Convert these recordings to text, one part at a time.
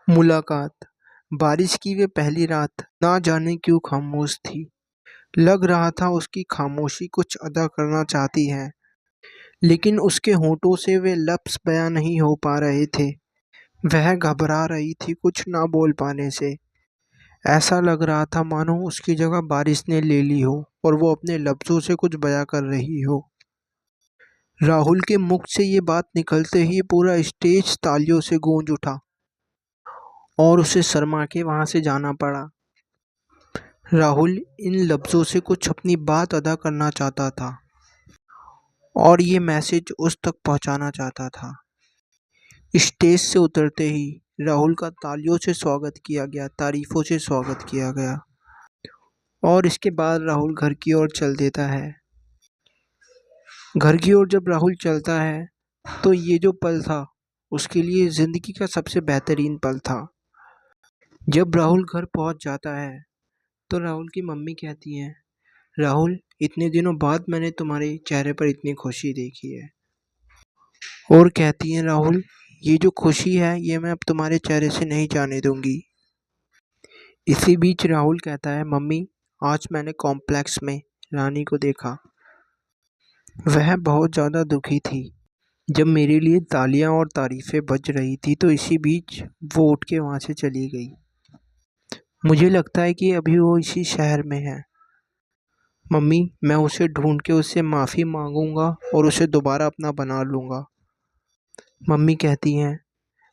मुलाकात। बारिश की वे पहली रात ना जाने क्यों खामोश थी। लग रहा था उसकी खामोशी कुछ अदा करना चाहती है, लेकिन उसके होठों से वे लफ्ज़ बयां नहीं हो पा रहे थे। वह घबरा रही थी कुछ ना बोल पाने से। ऐसा लग रहा था मानो उसकी जगह बारिश ने ले ली हो और वो अपने लफ्ज़ों से कुछ बयां कर रही हो। राहुल के मुख से ये बात निकलते ही पूरा स्टेज तालियों से गूंज उठा और उसे शर्मा के वहां से जाना पड़ा। राहुल इन लफ्ज़ों से कुछ अपनी बात अदा करना चाहता था और ये मैसेज उस तक पहुंचाना चाहता था। स्टेज से उतरते ही राहुल का तालियों से स्वागत किया गया, तारीफों से स्वागत किया गया और इसके बाद राहुल घर की ओर चल देता है। घर की ओर जब राहुल चलता है तो ये जो पल था उसके लिए ज़िंदगी का सबसे बेहतरीन पल था। जब राहुल घर पहुंच जाता है तो राहुल की मम्मी कहती हैं, राहुल इतने दिनों बाद मैंने तुम्हारे चेहरे पर इतनी खुशी देखी है। और कहती हैं, राहुल ये जो खुशी है ये मैं अब तुम्हारे चेहरे से नहीं जाने दूंगी। इसी बीच राहुल कहता है, मम्मी आज मैंने कॉम्प्लेक्स में रानी को देखा। वह बहुत ज़्यादा दुखी थी। जब मेरे लिए तालियां और तारीफ़ें बज रही थी तो इसी बीच वो उठ के वहाँ से चली गई। मुझे लगता है कि अभी वो इसी शहर में है। मम्मी मैं उसे ढूंढ के उससे माफ़ी मांगूंगा और उसे दोबारा अपना बना लूँगा। मम्मी कहती हैं,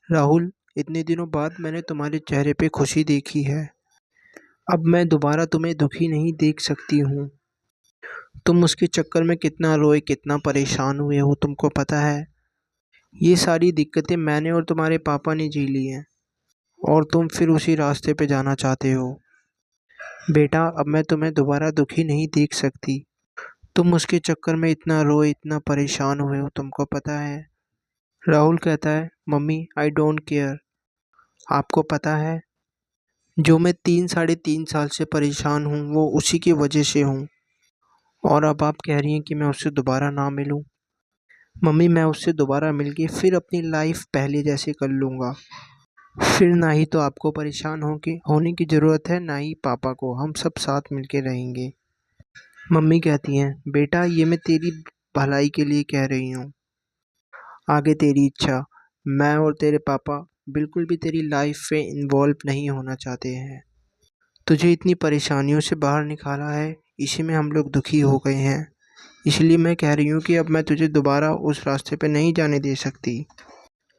राहुल इतने दिनों बाद मैंने तुम्हारे चेहरे पे खुशी देखी है। अब मैं दोबारा तुम्हें दुखी नहीं देख सकती हूँ। तुम उसके चक्कर में कितना रोए, कितना परेशान हुए हो तुमको पता है। ये सारी दिक्कतें मैंने और तुम्हारे पापा ने झेली ली हैं और तुम फिर उसी रास्ते पे जाना चाहते हो। बेटा अब मैं तुम्हें दोबारा दुखी नहीं देख सकती। तुम उसके चक्कर में इतना रोए, इतना परेशान हुए हो तुमको पता है। राहुल कहता है, मम्मी आई डोंट केयर। आपको पता है जो मैं 3 साढ़े 3 साल से परेशान हूँ वो उसी की वजह से हूँ। और अब आप कह रही हैं कि मैं उससे दोबारा ना मिलूँ। मम्मी मैं उससे दोबारा मिलके फिर अपनी लाइफ पहले जैसे कर लूँगा। फिर ना ही तो आपको परेशान होने की ज़रूरत है, ना ही पापा को। हम सब साथ मिलके रहेंगे। मम्मी कहती हैं, बेटा ये मैं तेरी भलाई के लिए कह रही हूँ। आगे तेरी इच्छा। मैं और तेरे पापा बिल्कुल भी तेरी लाइफ में इन्वॉल्व नहीं होना चाहते हैं। तुझे इतनी परेशानियों से बाहर निकाला है, इसी में हम लोग दुखी हो गए हैं। इसलिए मैं कह रही हूँ कि अब मैं तुझे दोबारा उस रास्ते पे नहीं जाने दे सकती।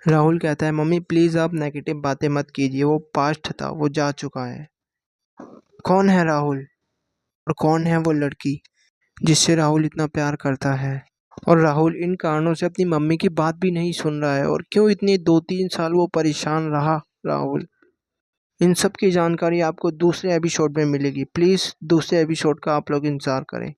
राहुल कहता है, मम्मी प्लीज़ आप नेगेटिव बातें मत कीजिए। वो पास्ट था, वो जा चुका है। कौन है राहुल और कौन है वो लड़की जिससे राहुल इतना प्यार करता है? और राहुल इन कारणों से अपनी मम्मी की बात भी नहीं सुन रहा है। और क्यों इतने 2-3 साल वो परेशान रहा राहुल? इन सब की जानकारी आपको दूसरे एपिसोड में मिलेगी। प्लीज़ दूसरे एपिसोड का आप लोग इंतज़ार करें।